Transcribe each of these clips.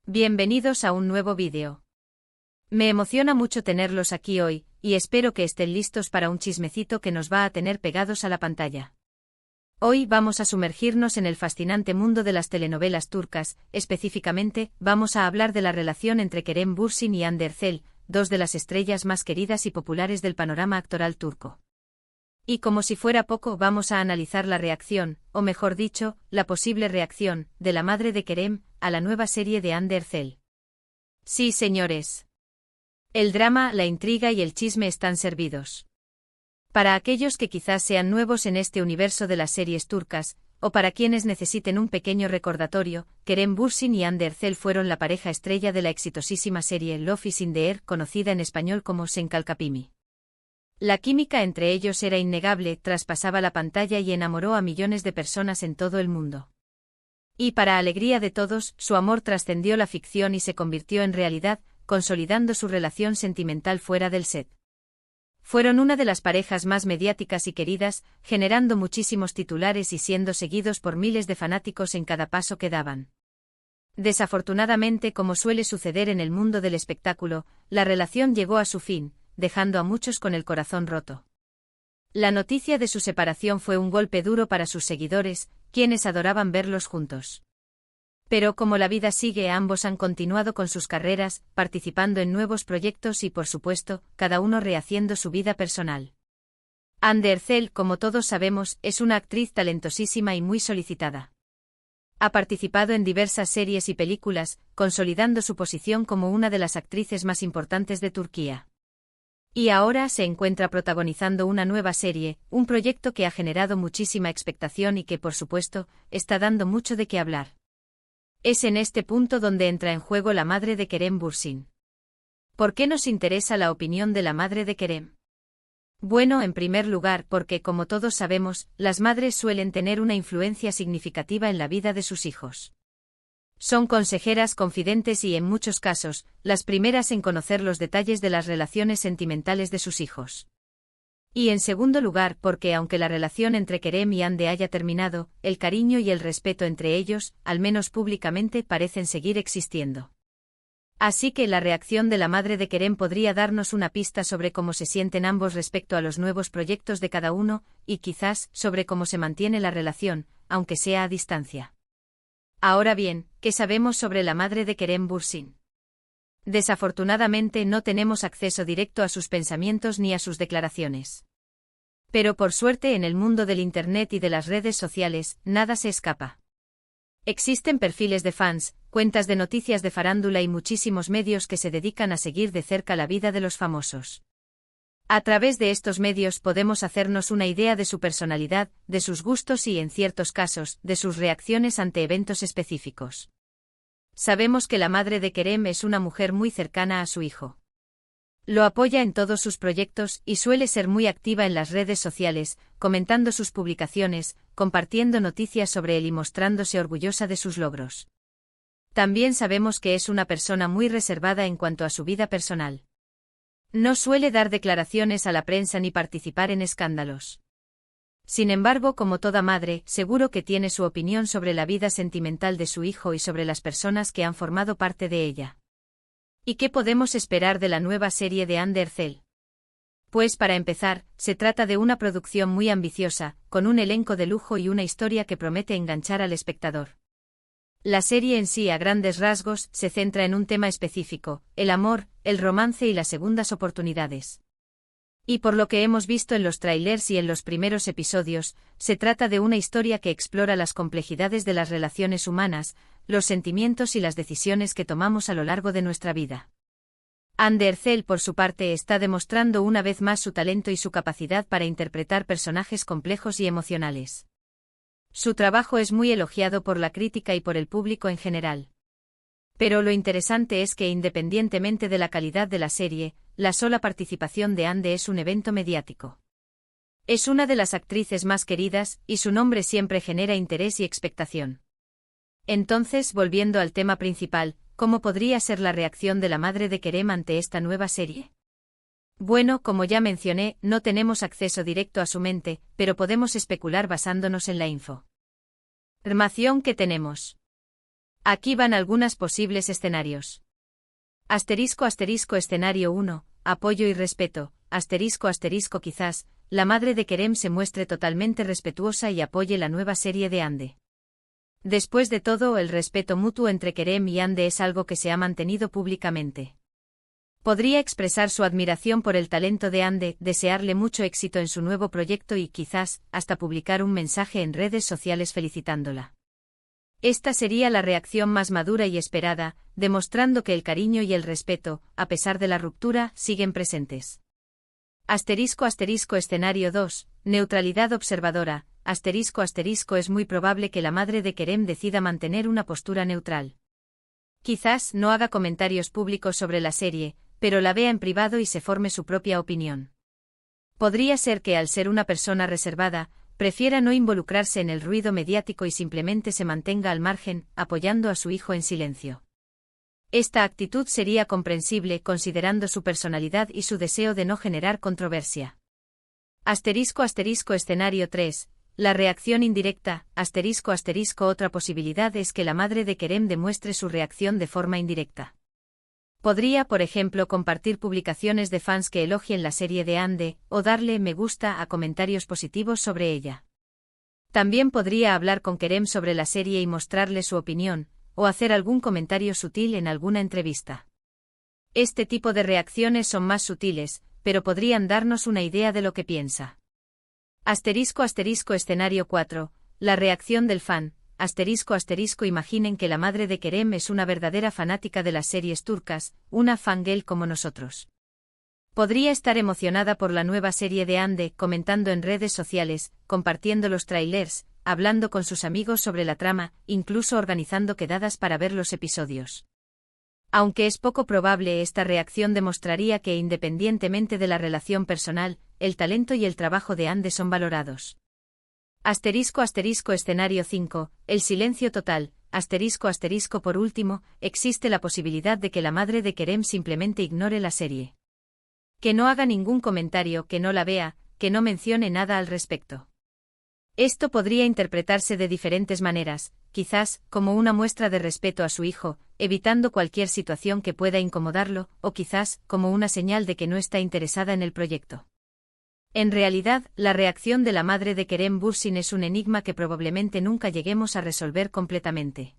Bienvenidos a un nuevo vídeo. Me emociona mucho tenerlos aquí hoy, y espero que estén listos para un chismecito que nos va a tener pegados a la pantalla. Hoy vamos a sumergirnos en el fascinante mundo de las telenovelas turcas, específicamente, vamos a hablar de la relación entre Kerem Bürsin y Hande Erçel, dos de las estrellas más queridas y populares del panorama actoral turco. Y como si fuera poco, vamos a analizar la reacción, o mejor dicho, la posible reacción, de la madre de Kerem, a la nueva serie de Hande Erçel. Sí, señores. El drama, la intriga y el chisme están servidos. Para aquellos que quizás sean nuevos en este universo de las series turcas, o para quienes necesiten un pequeño recordatorio, Kerem Bürsin y Hande Erçel fueron la pareja estrella de la exitosísima serie Love is in the Air, conocida en español como Senkalkapimi. La química entre ellos era innegable, traspasaba la pantalla y enamoró a millones de personas en todo el mundo. Y para alegría de todos, su amor trascendió la ficción y se convirtió en realidad, consolidando su relación sentimental fuera del set. Fueron una de las parejas más mediáticas y queridas, generando muchísimos titulares y siendo seguidos por miles de fanáticos en cada paso que daban. Desafortunadamente, como suele suceder en el mundo del espectáculo, la relación llegó a su fin, dejando a muchos con el corazón roto. La noticia de su separación fue un golpe duro para sus seguidores, quienes adoraban verlos juntos. Pero como la vida sigue, ambos han continuado con sus carreras, participando en nuevos proyectos y, por supuesto, cada uno rehaciendo su vida personal. Hande Erçel, como todos sabemos, es una actriz talentosísima y muy solicitada. Ha participado en diversas series y películas, consolidando su posición como una de las actrices más importantes de Turquía. Y ahora se encuentra protagonizando una nueva serie, un proyecto que ha generado muchísima expectación y que, por supuesto, está dando mucho de qué hablar. Es en este punto donde entra en juego la madre de Kerem Bürsin. ¿Por qué nos interesa la opinión de la madre de Kerem? Bueno, en primer lugar, porque, como todos sabemos, las madres suelen tener una influencia significativa en la vida de sus hijos. Son consejeras confidentes y, en muchos casos, las primeras en conocer los detalles de las relaciones sentimentales de sus hijos. Y en segundo lugar, porque aunque la relación entre Kerem y Hande haya terminado, el cariño y el respeto entre ellos, al menos públicamente, parecen seguir existiendo. Así que la reacción de la madre de Kerem podría darnos una pista sobre cómo se sienten ambos respecto a los nuevos proyectos de cada uno, y quizás sobre cómo se mantiene la relación, aunque sea a distancia. Ahora bien, ¿qué sabemos sobre la madre de Kerem Bürsin? Desafortunadamente no tenemos acceso directo a sus pensamientos ni a sus declaraciones. Pero por suerte en el mundo del Internet y de las redes sociales, nada se escapa. Existen perfiles de fans, cuentas de noticias de farándula y muchísimos medios que se dedican a seguir de cerca la vida de los famosos. A través de estos medios podemos hacernos una idea de su personalidad, de sus gustos y, en ciertos casos, de sus reacciones ante eventos específicos. Sabemos que la madre de Kerem es una mujer muy cercana a su hijo. Lo apoya en todos sus proyectos y suele ser muy activa en las redes sociales, comentando sus publicaciones, compartiendo noticias sobre él y mostrándose orgullosa de sus logros. También sabemos que es una persona muy reservada en cuanto a su vida personal. No suele dar declaraciones a la prensa ni participar en escándalos. Sin embargo, como toda madre, seguro que tiene su opinión sobre la vida sentimental de su hijo y sobre las personas que han formado parte de ella. ¿Y qué podemos esperar de la nueva serie de Hande Erçel? Pues para empezar, se trata de una producción muy ambiciosa, con un elenco de lujo y una historia que promete enganchar al espectador. La serie en sí, a grandes rasgos, se centra en un tema específico: el amor, el romance y las segundas oportunidades. Y por lo que hemos visto en los trailers y en los primeros episodios, se trata de una historia que explora las complejidades de las relaciones humanas, los sentimientos y las decisiones que tomamos a lo largo de nuestra vida. Hande Erçel, por su parte, está demostrando una vez más su talento y su capacidad para interpretar personajes complejos y emocionales. Su trabajo es muy elogiado por la crítica y por el público en general. Pero lo interesante es que, independientemente de la calidad de la serie, la sola participación de Hande es un evento mediático. Es una de las actrices más queridas, y su nombre siempre genera interés y expectación. Entonces, volviendo al tema principal, ¿cómo podría ser la reacción de la madre de Kerem ante esta nueva serie? Bueno, como ya mencioné, no tenemos acceso directo a su mente, pero podemos especular basándonos en la información que tenemos. Aquí van algunos posibles escenarios. Escenario 1, apoyo y respeto. Quizás, la madre de Kerem se muestre totalmente respetuosa y apoye la nueva serie de Ande. Después de todo, el respeto mutuo entre Kerem y Ande es algo que se ha mantenido públicamente. Podría expresar su admiración por el talento de Ande, desearle mucho éxito en su nuevo proyecto y quizás, hasta publicar un mensaje en redes sociales felicitándola. Esta sería la reacción más madura y esperada, demostrando que el cariño y el respeto, a pesar de la ruptura, siguen presentes. Escenario 2, neutralidad observadora. Es muy probable que la madre de Kerem decida mantener una postura neutral. Quizás no haga comentarios públicos sobre la serie, pero la vea en privado y se forme su propia opinión. Podría ser que al ser una persona reservada, prefiera no involucrarse en el ruido mediático y simplemente se mantenga al margen, apoyando a su hijo en silencio. Esta actitud sería comprensible considerando su personalidad y su deseo de no generar controversia. Escenario 3, la reacción indirecta. Otra posibilidad es que la madre de Kerem demuestre su reacción de forma indirecta. Podría, por ejemplo, compartir publicaciones de fans que elogien la serie de Ande, o darle me gusta a comentarios positivos sobre ella. También podría hablar con Kerem sobre la serie y mostrarle su opinión, o hacer algún comentario sutil en alguna entrevista. Este tipo de reacciones son más sutiles, pero podrían darnos una idea de lo que piensa. Escenario 4, la reacción del fan. Imaginen que la madre de Kerem es una verdadera fanática de las series turcas, una fangirl como nosotros. Podría estar emocionada por la nueva serie de Ande, comentando en redes sociales, compartiendo los trailers, hablando con sus amigos sobre la trama, incluso organizando quedadas para ver los episodios. Aunque es poco probable, esta reacción demostraría que independientemente de la relación personal, el talento y el trabajo de Ande son valorados. Escenario 5, el silencio total. Por último, existe la posibilidad de que la madre de Kerem simplemente ignore la serie. Que no haga ningún comentario, que no la vea, que no mencione nada al respecto. Esto podría interpretarse de diferentes maneras, quizás, como una muestra de respeto a su hijo, evitando cualquier situación que pueda incomodarlo, o quizás, como una señal de que no está interesada en el proyecto. En realidad, la reacción de la madre de Kerem Bürsin es un enigma que probablemente nunca lleguemos a resolver completamente.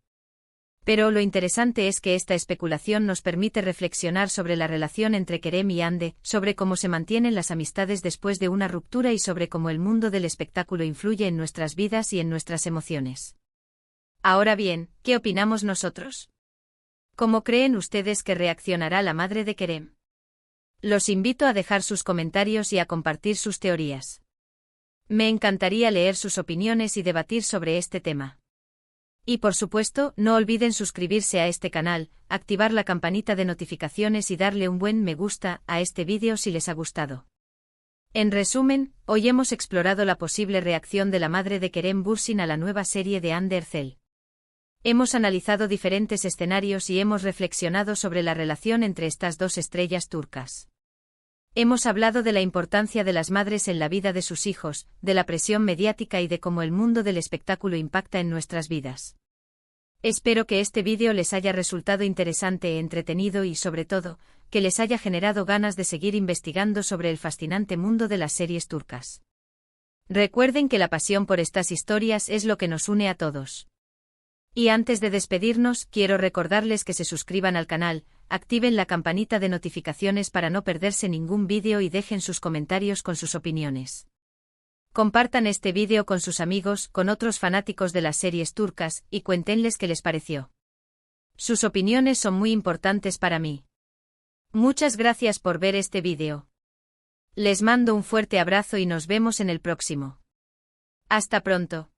Pero lo interesante es que esta especulación nos permite reflexionar sobre la relación entre Kerem y Ande, sobre cómo se mantienen las amistades después de una ruptura y sobre cómo el mundo del espectáculo influye en nuestras vidas y en nuestras emociones. Ahora bien, ¿qué opinamos nosotros? ¿Cómo creen ustedes que reaccionará la madre de Kerem? Los invito a dejar sus comentarios y a compartir sus teorías. Me encantaría leer sus opiniones y debatir sobre este tema. Y por supuesto, no olviden suscribirse a este canal, activar la campanita de notificaciones y darle un buen me gusta a este vídeo si les ha gustado. En resumen, hoy hemos explorado la posible reacción de la madre de Kerem Bürsin a la nueva serie de Hande Erçel. Hemos analizado diferentes escenarios y hemos reflexionado sobre la relación entre estas dos estrellas turcas. Hemos hablado de la importancia de las madres en la vida de sus hijos, de la presión mediática y de cómo el mundo del espectáculo impacta en nuestras vidas. Espero que este vídeo les haya resultado interesante e entretenido y, sobre todo, que les haya generado ganas de seguir investigando sobre el fascinante mundo de las series turcas. Recuerden que la pasión por estas historias es lo que nos une a todos. Y antes de despedirnos, quiero recordarles que se suscriban al canal, activen la campanita de notificaciones para no perderse ningún vídeo y dejen sus comentarios con sus opiniones. Compartan este vídeo con sus amigos, con otros fanáticos de las series turcas, y cuéntenles qué les pareció. Sus opiniones son muy importantes para mí. Muchas gracias por ver este vídeo. Les mando un fuerte abrazo y nos vemos en el próximo. Hasta pronto.